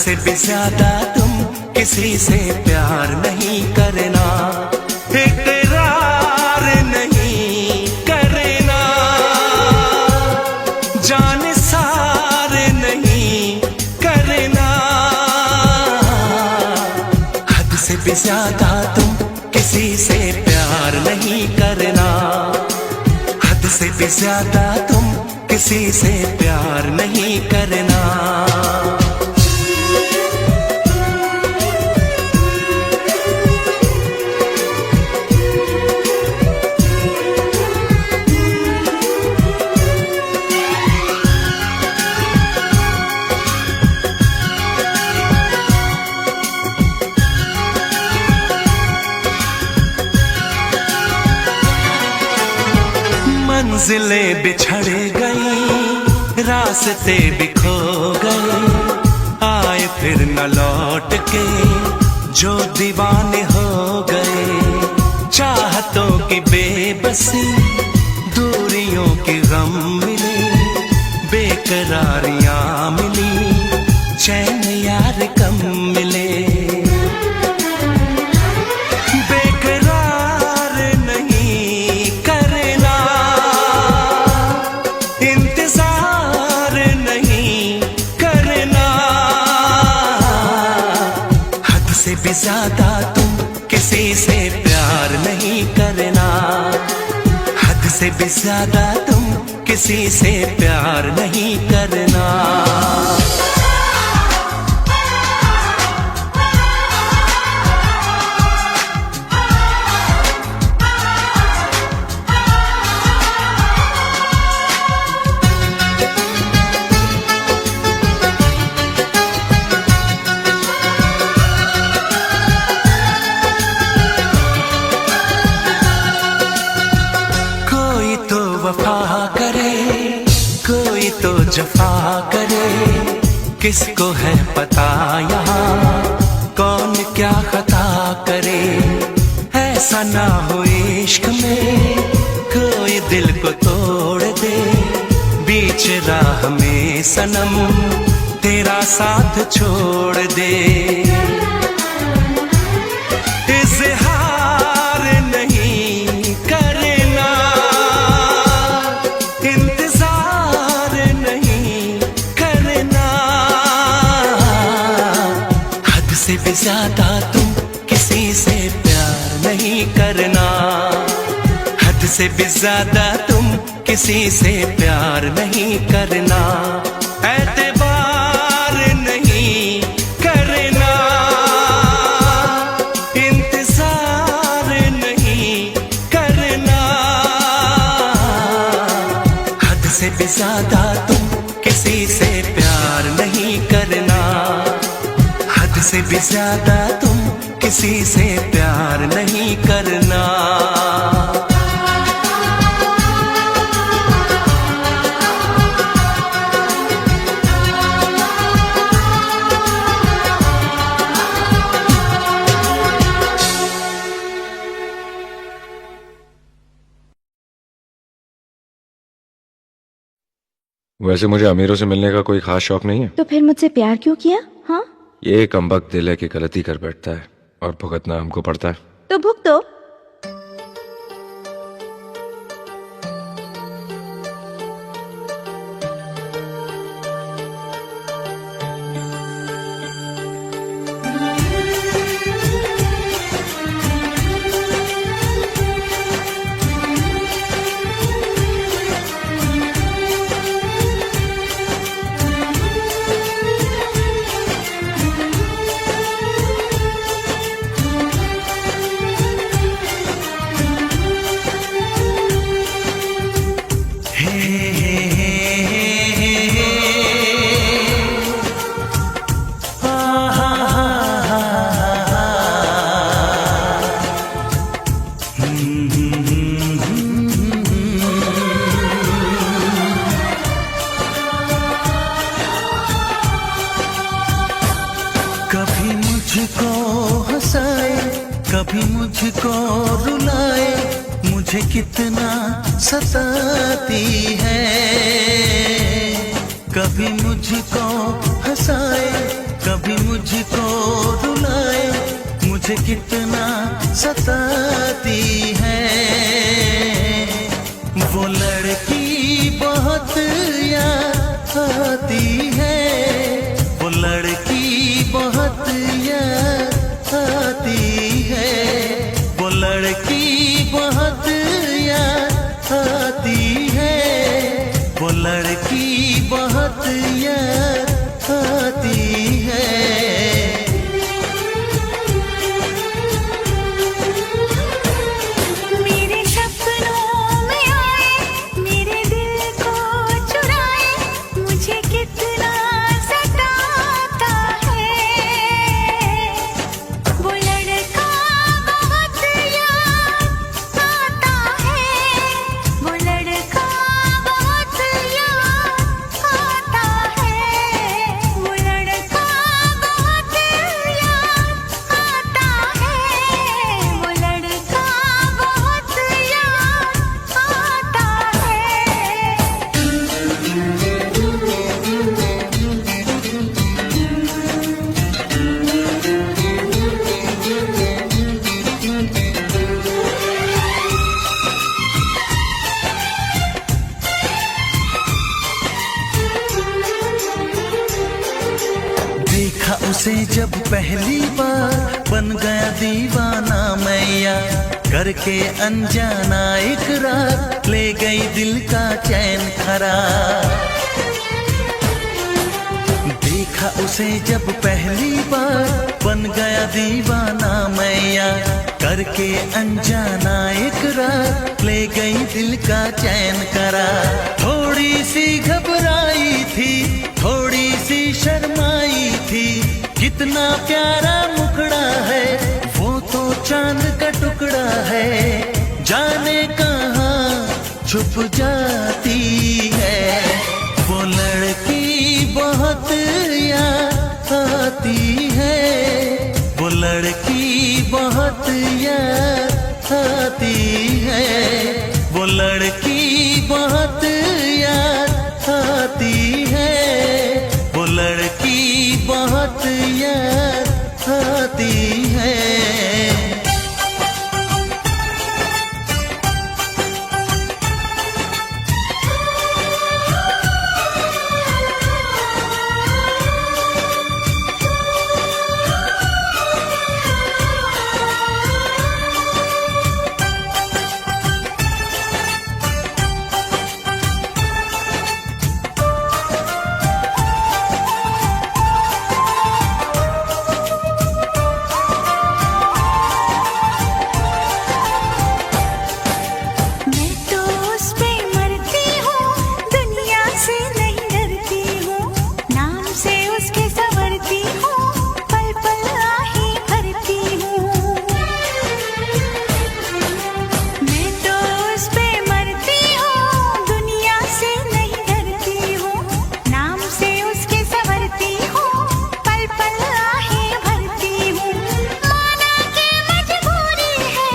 से भी ज्यादा तुम किसी से प्यार नहीं करना, इकरार नहीं करना, जान सार नहीं करना। हद से भी ज्यादा तुम किसी से प्यार नहीं करना, हद से भी ज्यादा तुम किसी से प्यार नहीं करना। मंजिलें बिछड़ गई, रास्ते भी खो गए, आए फिर न लौट के जो दीवाने हो गए। चाहतों की बेबसी, दूरियों के गम मिले, बेकरारियां मिली, चैन यार कम मिले। ज्यादा तुम किसी से प्यार नहीं करना, हद से भी ज्यादा तुम किसी से प्यार नहीं करना। वफा करे, कोई तो जफा करे, किसको है पता यहाँ कौन क्या खता करे। ऐसा ना हो इश्क में कोई दिल को तोड़ दे, बीच राह में सनम तेरा साथ छोड़ दे। इज़हार नहीं करना, इंतजार नहीं करना, हद से भी ज्यादा तुम किसी से प्यार नहीं करना, हद से भी ज्यादा तुम किसी से प्यार नहीं करना। एतबार नहीं करना, इंतजार नहीं करना, हद से भी ज्यादा तुम किसी से प्यार नहीं करना, हद से भी ज्यादा तुम किसी से प्यार नहीं करना। वैसे मुझे अमीरों से मिलने का कोई खास शौक नहीं है। तो फिर मुझसे प्यार क्यों किया? हाँ, ये कमबख्त दिल है कि गलती कर बैठता है और भुगतना हमको पड़ता है। तो भुगतो। कभी मुझको हंसाए, कभी मुझको रुलाए, मुझे कितना सताती है। कभी मुझको हंसाए, कभी मुझको रुलाए, मुझे कितना सताती है। वो लड़की बहुत याद आती है, वो लड़की बहुत याद आती है, वो लड़की बहुत याद आती है, वो लड़की बहुत याद आती है। मेरे सपनों में आए, मेरे दिल को चुराए, मुझे कितना सताता है। वो लड़का बहुत याद आता है, वो लड़का बहुत याद आता है, वो लड़का बहुत याद आता है, वो लड़का बहुत याद आता देखा उसे जब पहली बार, बन गया दीवाना मैया, करके अनजाना इकरार, ले गई दिल का चैन करार। देखा उसे जब पहली बार, बन गया दीवाना मैया, करके अनजाना इकरार, ले गई दिल का चैन करार। थोड़ी सी घबराई थी, थोड़ी सी शर्माई थी, कितना प्यारा मुखड़ा है, वो तो चांद का टुकड़ा है, जाने कहाँ छुप जाती है। वो लड़की बहुत याद आती है, वो लड़की बहुत याद आती है, वो लड़की बहुत याद आती है, वो लड़की बहुत याद आती है। मैं तो उस पे मरती हूँ, दुनिया से नहीं डरती हूँ, नाम से उसके संवरती हूँ, पल पल आहे भरती हूँ। मैं तो उस पे मरती हूँ, दुनिया से नहीं डरती हूँ, नाम से उसके संवरती हूँ, पल पल आहे भरती हूँ। माना कि मजबूरी है,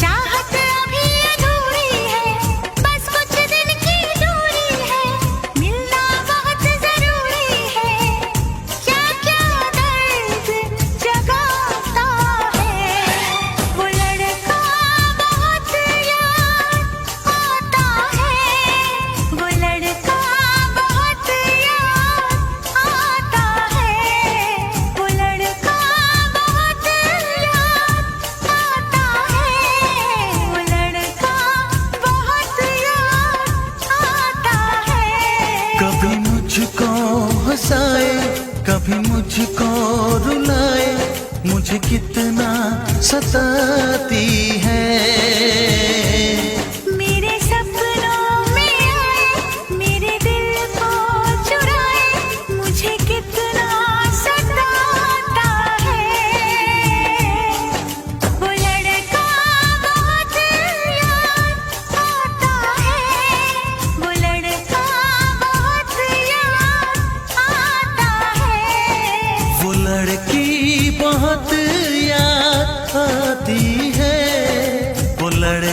चाहत अभी अधूरी है, बस कुछ दिन की दूरी है, मिलना बहुत जरूरी है, क्या क्या दर्द जगाता है। वो लड़का बहुत याद आता है, वो लड़का बहुत याद आता है, वो लड़का बहुत याद आता है, वो लड़का बहुत याद आता है। कभी मुझको हंसाए, कभी मुझको रुलाए, मुझे कितना सताती है। मेरे सपनों में आए, मेरे दिल को चुराए, मुझे कितना सताता है। वो लड़का बहुत याद आता है, वो लड़का बहुत याद आता है, वो लड़की बहुत याद आती है, वो लड़की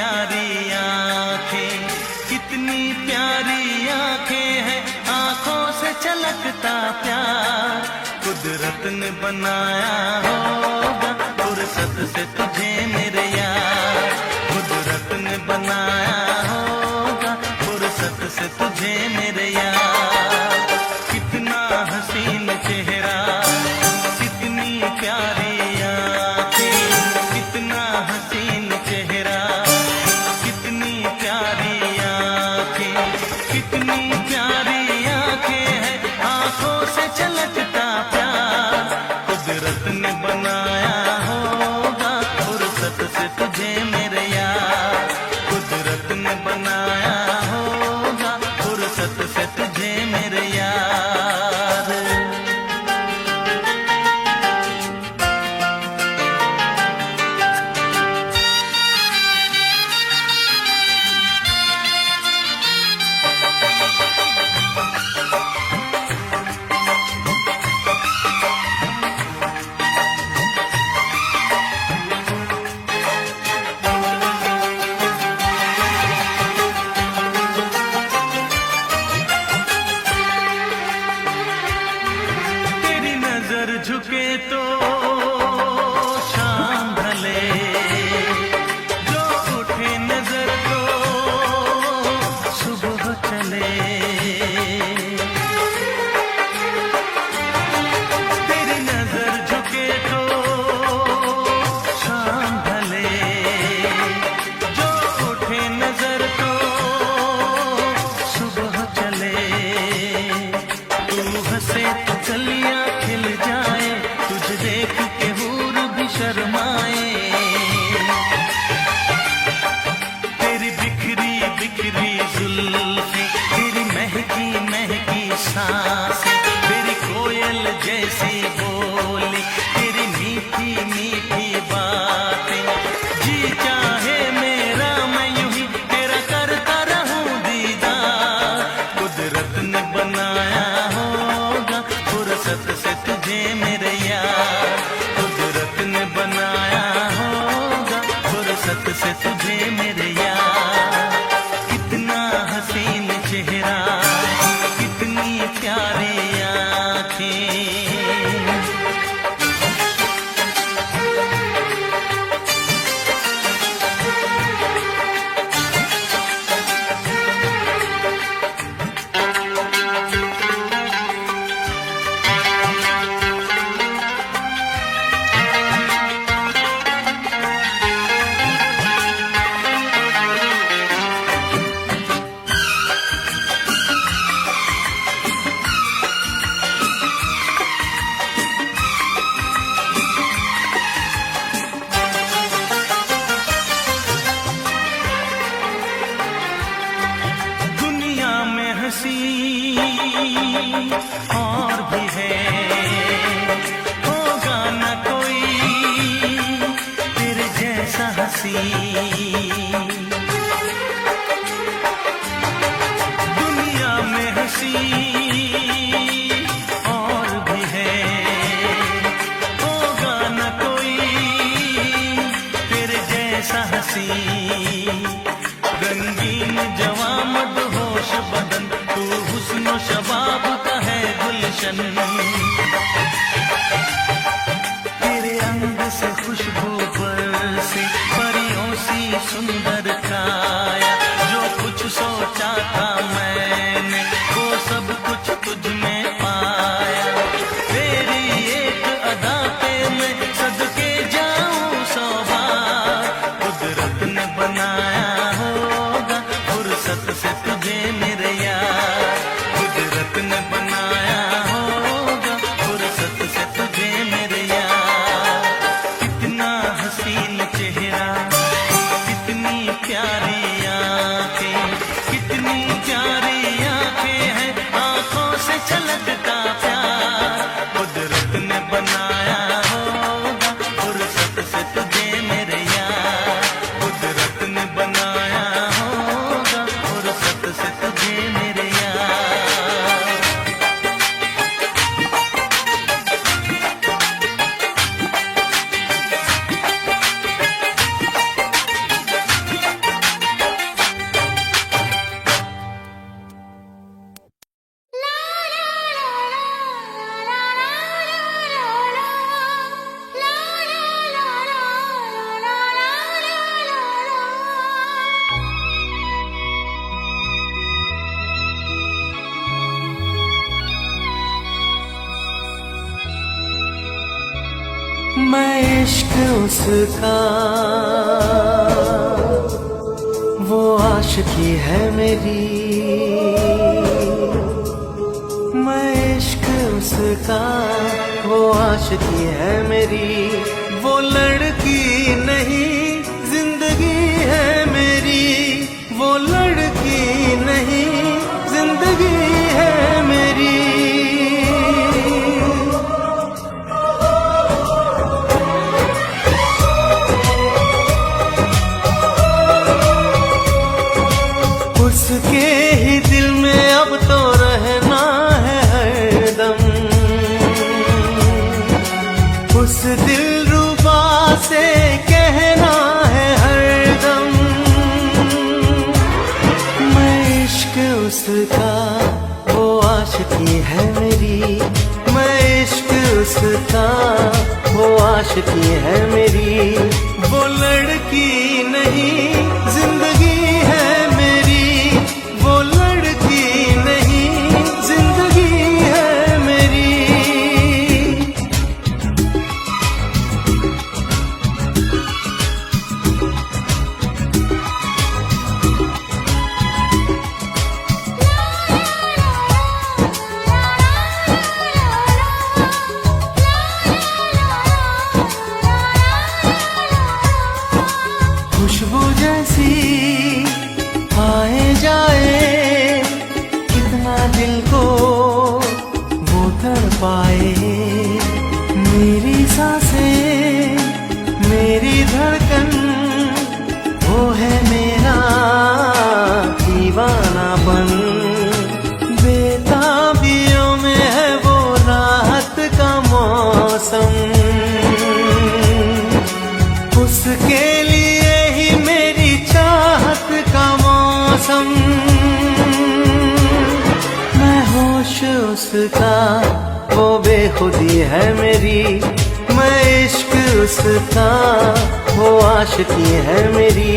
प्यारी आंखें, कितनी प्यारी आंखें हैं, आंखों से छलकता प्यार कुदरत ने बनाया होगा फुर्सत से तुझे मेरे यार, कुदरत ने बनाया होगा फुर्सत से तुझे मेरे यार। कितना हसीन चेहरा, कितनी प्यारी आंखें, कितना हसीन चेहरा, कितनी प्यारी आंखें, कितनी प्यारी आंखें हैं, आंखों से छलकता प्यार कुदरत ने बनाया होगा फुर्सत से तुझे मेरे यार, कुदरत ने बनाया होगा फुर्सत से तुझे मेरे यार। तेरी नजर झुके तो शाम ढले, जो उठे नजर तो सुबह चले। तेरी नजर झुके तो शाम ढले, जो उठे नजर तो सुबह चले। तू हंसे तो कलियां खिल जाए, तुझे देख के हूर भी शर्माए। तेरी बिखरी बिखरी जुल्फें, तेरी महकी महकी सांसें, तेरी कोयल जैसी बोली, तेरी मीठी मीठी बातें, जी चाहे मेरा मैं यूं ही तेरा करता रहूं दीदार कुदरत ने बनाया होगा फुर्सत से तुझे मेरे यार, कुदरत ने बनाया होगा फुर्सत से तुझे मेरे यार। कितना हसीन चेहरा, कितनी प्यारी आंखें। दुनिया में हंसी और भी है, होगा न कोई तेरे जैसा हंसी। दुनिया में हंसी और भी है, होगा न कोई तेरे जैसा हंसी। रंगीन जवां मदहोश बदन, तू हुस्न शबाब का है गुलशन। तेरे अंग से खुशबू बरसे, परियों सी सुंदर काया, जो कुछ सोचा था मैंने वो सब कुछ तुझ में पाया। तेरी एक अदा पे मैं सदके जाऊं सौ बार कुदरत ने बनाया होगा फुर्सत से तुझे मेरे यार, कुदरत ने बनाया होगा फुर्सत से तुझे मेरे यार। कितना हसीन चेहरा, कितनी प्यारी आंखें, कितनी प्यारी आंखें हैं, आंखों से छलकता प्यार कुदरत ने बनाया होगा फुर्सत से तुझे मेरे यार, कुदरत ने बनाया होगा फुर्सत से तुझे मेरे यार। इश्क उसका वो आशिकी है मेरी, मैं इश्क उसका वो आशिकी है मेरी, वो लड़की नहीं जिंदगी है मेरी, वो लड़की नहीं जिंदगी है मेरी। उसके ही दिल में अब तो रहना है हरदम, उस दिलरुबा से कहना है हरदम, मैं इश्क उसका वो आशिकी है मेरी, मैं इश्क उसका वो आशिकी है मेरी, वो लड़की नहीं जिंदगी है मेरी, वो लड़की नहीं जिंदगी है मेरी। खुशबू जैसी आए जाए कितना दिल को वो तड़पाए, मेरी सांसें मेरी धड़कन वो है मेरा दीवानापन, बेताबियों में है वो राहत का मौसम, उसके लिए ही मेरी चाहत का मौसम, मैं होश उसका वो बेखुदी है मेरी, मैं इश्क उसका वो आशिकी है मेरी,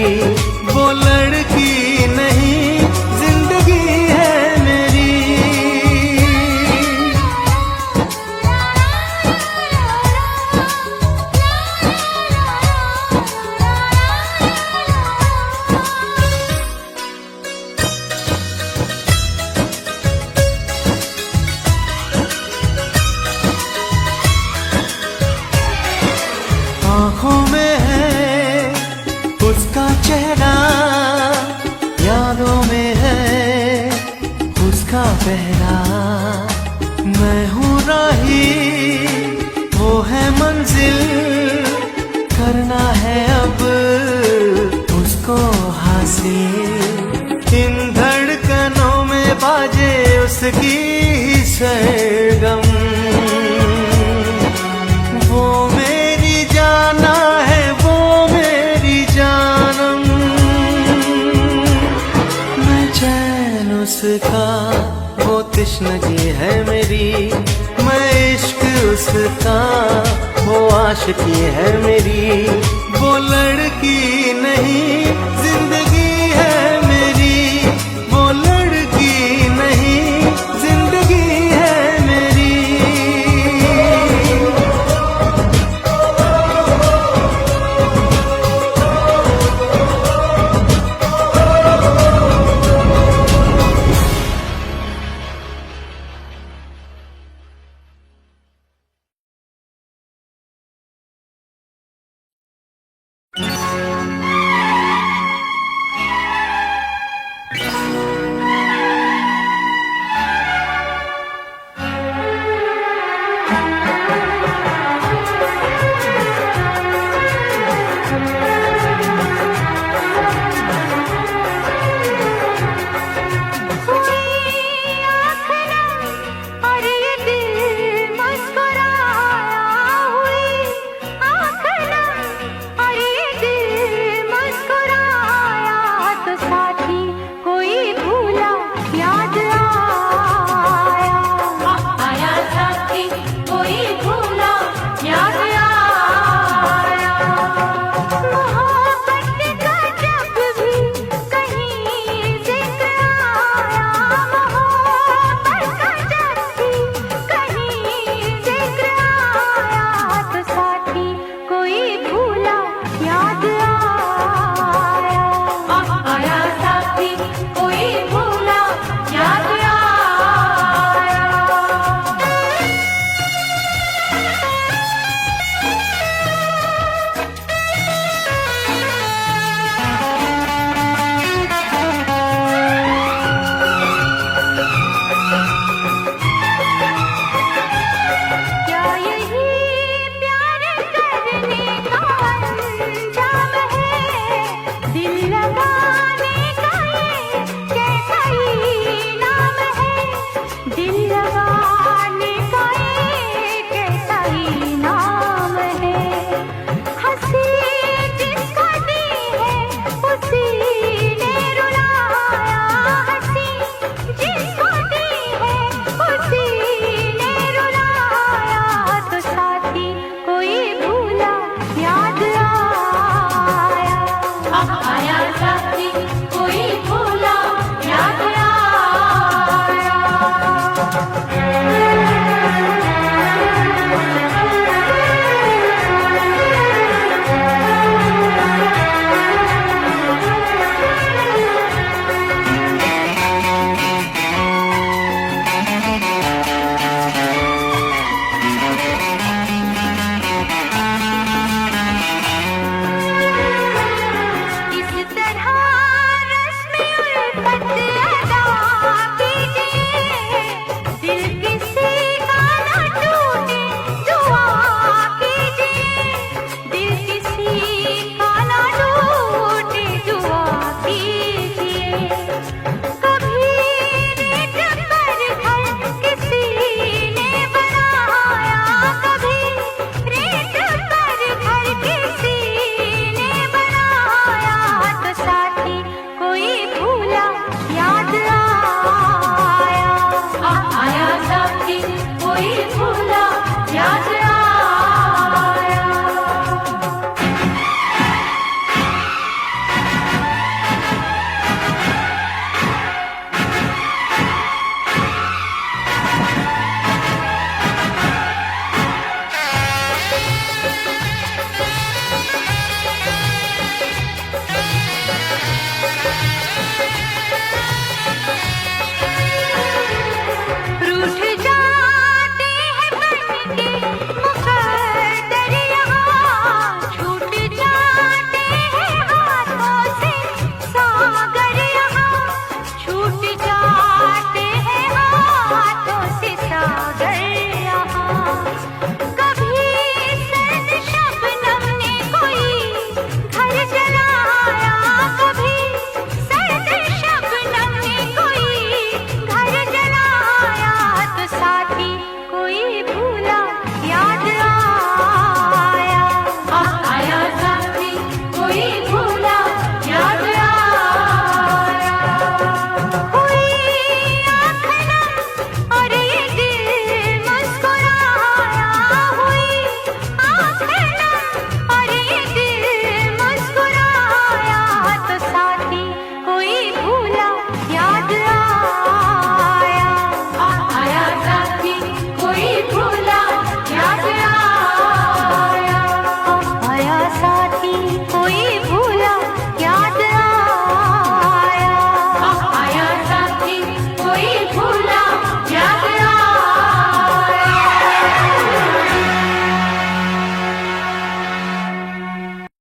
वो लड़की नहीं जिंदगी है मेरी। आँखों में है उसका चेहरा, यादों में है उसका पहरा, मैं हूँ राही वो है मंजिल, करना है अब उसको हासिल, इन धड़कनों में बाजे उसकी ही सरगम, वो मेरी जाना है वो मेरी जानम, मैं चैन उसका वो तृष्णगी है मेरी, मैं इश्क उसका वो आशिकी है मेरी, वो लड़की नहीं जिंदगी